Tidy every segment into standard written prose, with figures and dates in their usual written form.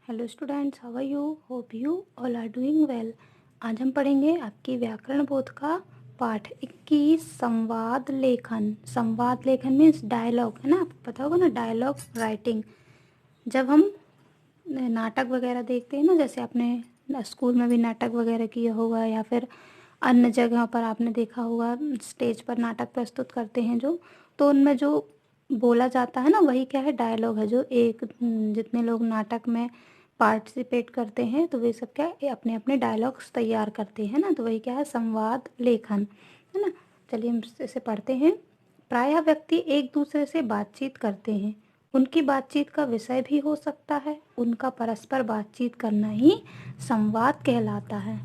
Hello students, how are you? Hope you all are doing well. आज हम पढ़ेंगे आपकी व्याकरण बोध का पाठ 21 संवाद लेखन। संवाद लेखन मीन्स डायलॉग, है ना? आपको पता होगा ना, डायलॉग राइटिंग। जब हम नाटक वगैरह देखते हैं ना, जैसे आपने स्कूल में भी नाटक वगैरह किया होगा या फिर अन्य जगह पर आपने देखा होगा, स्टेज पर नाटक प्रस्तुत करते हैं जो, तो उनमें जो बोला जाता है ना, वही क्या है, डायलॉग है। जो एक जितने लोग नाटक में पार्टिसिपेट करते हैं तो वे सब क्या है, अपने अपने डायलॉग्स तैयार करते हैं ना, तो वही क्या है, संवाद लेखन, है ना। चलिए हम इसे पढ़ते हैं। प्रायः व्यक्ति एक दूसरे से बातचीत करते हैं। उनकी बातचीत का विषय भी हो सकता है। उनका परस्पर बातचीत करना ही संवाद कहलाता है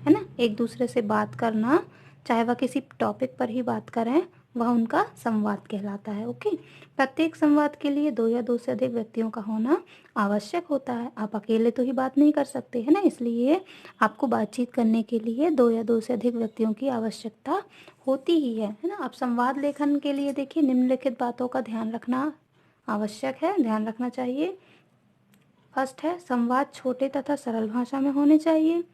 ना। एक दूसरे से बात करना, चाहे वह किसी टॉपिक पर ही बात करें, वह उनका संवाद कहलाता है। ओके। प्रत्येक संवाद के लिए दो या दो से अधिक व्यक्तियों का होना आवश्यक होता है। आप अकेले तो ही बात नहीं कर सकते, है ना, इसलिए आपको बातचीत करने के लिए दो या दो से अधिक व्यक्तियों की आवश्यकता होती ही है ना। आप संवाद लेखन के लिए देखिए, निम्नलिखित बातों का ध्यान रखना आवश्यक है, ध्यान रखना चाहिए। फर्स्ट है, संवाद छोटे तथा सरल भाषा में होने चाहिए।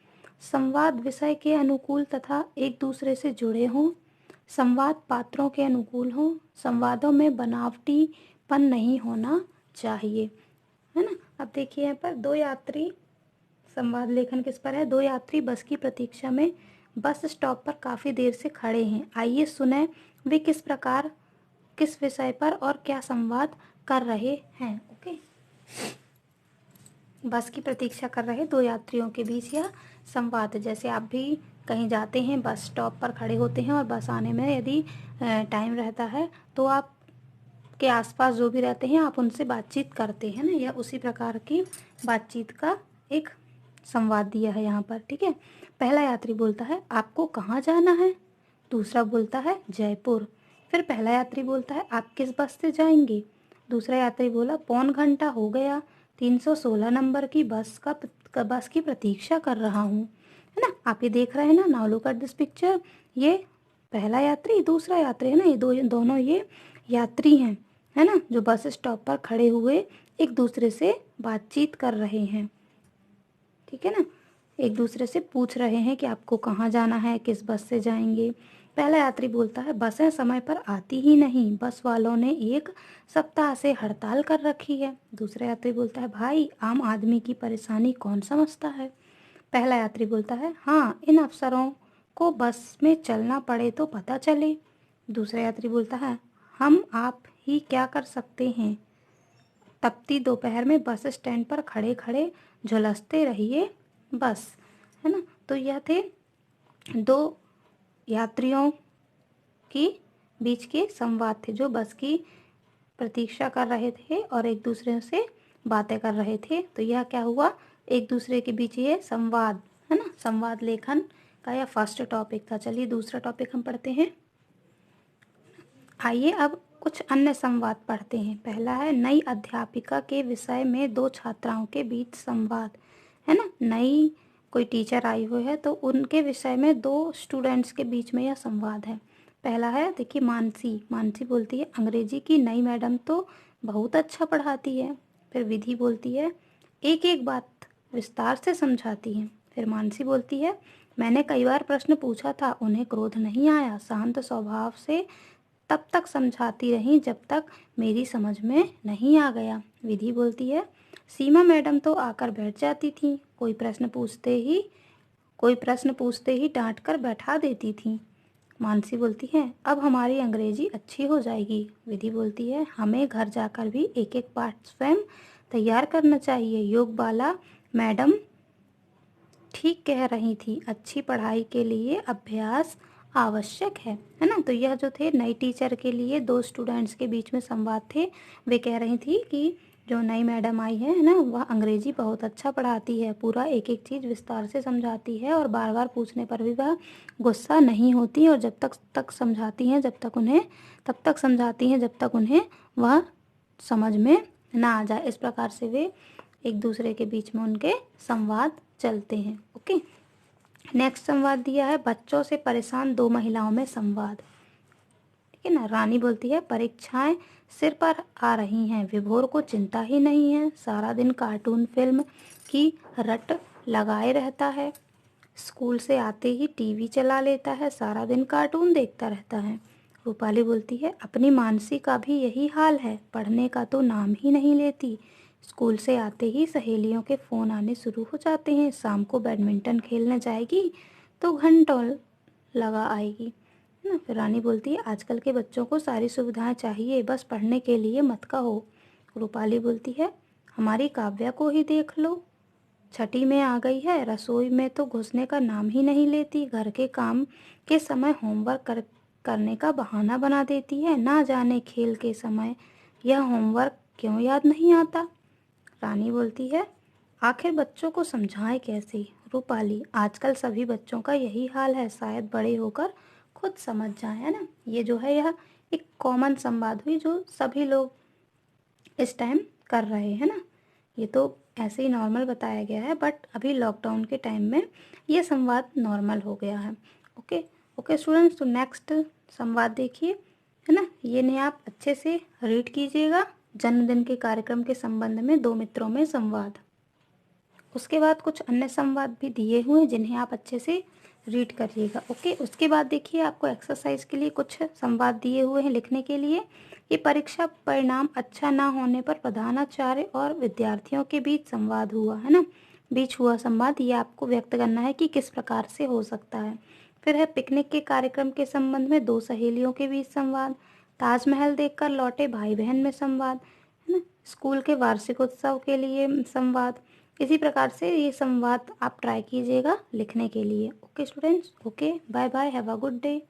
संवाद विषय के अनुकूल तथा एक दूसरे से जुड़े हों। संवाद पात्रों के अनुकूल हों। संवादों में बनावटीपन नहीं होना चाहिए, है ना। अब देखिए यहाँ पर दो यात्री, संवाद लेखन किस पर है? दो यात्री बस की प्रतीक्षा में बस स्टॉप पर काफ़ी देर से खड़े हैं। आइए सुने वे किस प्रकार, किस विषय पर और क्या संवाद कर रहे हैं। ओके। बस की प्रतीक्षा कर रहे दो यात्रियों के बीच यह संवाद। जैसे आप भी कहीं जाते हैं, बस स्टॉप पर खड़े होते हैं और बस आने में यदि टाइम रहता है तो आप के आसपास जो भी रहते हैं आप उनसे बातचीत करते हैं ना। यह उसी प्रकार की बातचीत का एक संवाद दिया है यहाँ पर। ठीक है। पहला यात्री बोलता है, आपको कहाँ जाना है? दूसरा बोलता है, जयपुर। फिर पहला यात्री बोलता है, आप किस बस से जाएंगे? दूसरा यात्री बोला, पौन घंटा हो गया, 316 नंबर की बस की प्रतीक्षा कर रहा हूँ, है ना। आप ये देख रहे हैं ना, now look at this picture. ये पहला यात्री, दूसरा यात्री, है ना, ये दोनों ये यात्री हैं, है ना, जो बस स्टॉप पर खड़े हुए एक दूसरे से बातचीत कर रहे हैं। ठीक है ना। एक दूसरे से पूछ रहे हैं कि आपको कहाँ जाना है, किस बस से जाएंगे। पहला यात्री बोलता है, बसें समय पर आती ही नहीं, बस वालों ने 1 सप्ताह से हड़ताल कर रखी है। दूसरा यात्री बोलता है, भाई आम आदमी की परेशानी कौन समझता है? पहला यात्री बोलता है, हाँ, इन अफसरों को बस में चलना पड़े तो पता चले। दूसरा यात्री बोलता है, हम आप ही क्या कर सकते हैं? तपती दोपहर में बस स्टैंड पर खड़े खड़े झुलसते रहिए बस, है ना। तो यह थे दो यात्रियों की बीच के संवाद थे, जो बस की प्रतीक्षा कर रहे थे और एक दूसरे से बातें कर रहे थे। तो यह क्या हुआ, एक दूसरे के बीच ये संवाद, है ना, संवाद लेखन का यह फर्स्ट टॉपिक था। चलिए दूसरा टॉपिक हम पढ़ते हैं। आइए अब कुछ अन्य संवाद पढ़ते हैं। पहला है, नई अध्यापिका के विषय में दो छात्राओं के बीच संवाद, है ना। नई कोई टीचर आई हुई है तो उनके विषय में दो स्टूडेंट्स के बीच में यह संवाद है। पहला है, देखिए, मानसी बोलती है, अंग्रेजी की नई मैडम तो बहुत अच्छा पढ़ाती है। फिर विधि बोलती है, एक एक बात विस्तार से समझाती है। फिर मानसी बोलती है, मैंने कई बार प्रश्न पूछा था, उन्हें क्रोध नहीं आया, शांत स्वभाव से तब तक समझाती रही जब तक मेरी समझ में नहीं आ गया। विधि बोलती है, सीमा मैडम तो आकर बैठ जाती थी, कोई प्रश्न पूछते ही डांट कर बैठा देती थी। मानसी बोलती है, अब हमारी अंग्रेजी अच्छी हो जाएगी। विधि बोलती है, हमें घर जाकर भी एक एक पाठ स्वयं तैयार करना चाहिए। योगबाला मैडम ठीक कह रही थी, अच्छी पढ़ाई के लिए अभ्यास आवश्यक है ना। तो यह जो थे नई टीचर के लिए दो स्टूडेंट्स के बीच में संवाद थे। वे कह रही थी कि जो नई मैडम आई है ना, वह अंग्रेजी बहुत अच्छा पढ़ाती है, पूरा एक एक चीज़ विस्तार से समझाती है और बार बार पूछने पर भी वह गुस्सा नहीं होती, और जब तक समझाती हैं जब तक उन्हें वह समझ में ना आ जाए। इस प्रकार से वे एक दूसरे के बीच में उनके संवाद चलते हैं। ओके। नेक्स्ट संवाद दिया है, बच्चों से परेशान दो महिलाओं में संवाद। ठीक है ना। रानी बोलती है परीक्षाएं सिर पर आ रही हैं, विभोर को चिंता ही नहीं है, सारा दिन कार्टून फिल्म की रट लगाए रहता है, स्कूल से आते ही टीवी चला लेता है, सारा दिन कार्टून देखता रहता है। रूपाली बोलती है अपनी मानसी का भी यही हाल है, पढ़ने का तो नाम ही नहीं लेती, स्कूल से आते ही सहेलियों के फ़ोन आने शुरू हो जाते हैं, शाम को बैडमिंटन खेलने जाएगी तो घंटों लगा आएगी, है ना। फिर रानी बोलती है आजकल के बच्चों को सारी सुविधाएं चाहिए, बस पढ़ने के लिए मत कहो। रूपाली बोलती है हमारी काव्या को ही देख लो, छठी में आ गई है, रसोई में तो घुसने का नाम ही नहीं लेती, घर के काम के समय होमवर्क करने का बहाना बना देती है, ना जाने खेल के समय यह होमवर्क क्यों याद नहीं आता। रानी बोलती है आखिर बच्चों को समझाएं कैसे। रूपाली आजकल सभी बच्चों का यही हाल है, शायद बड़े होकर खुद समझ जाए, है ना। ये जो है यह एक कॉमन संवाद हुई जो सभी लोग इस टाइम कर रहे हैं ना। ये तो ऐसे ही नॉर्मल बताया गया है, बट अभी लॉकडाउन के टाइम में ये संवाद नॉर्मल हो गया है। ओके ओके स्टूडेंट्स, तो नेक्स्ट संवाद देखिए, है ना। ये नहीं आप अच्छे से रीड कीजिएगा, जन्मदिन के कार्यक्रम के संबंध में दो मित्रों में संवाद। उसके बाद कुछ अन्य संवाद भी दिए हुए हैं जिन्हें आप अच्छे से रीड करिएगा। ओके, उसके बाद देखिए आपको एक्सरसाइज के लिए कुछ संवाद दिए हुए हैं लिखने के लिए। ये परीक्षा परिणाम अच्छा ना होने पर प्रधानाचार्य और विद्यार्थियों के बीच संवाद हुआ, है ना, बीच हुआ संवाद। ये आपको व्यक्त करना है कि किस प्रकार से हो सकता है। फिर है पिकनिक के कार्यक्रम के संबंध में दो सहेलियों के बीच संवाद, ताजमहल देखकर लौटे भाई बहन में संवाद, है ना, स्कूल के वार्षिक उत्सव के लिए संवाद। इसी प्रकार से ये संवाद आप ट्राई कीजिएगा लिखने के लिए। Okay students, okay, bye bye, have a good day.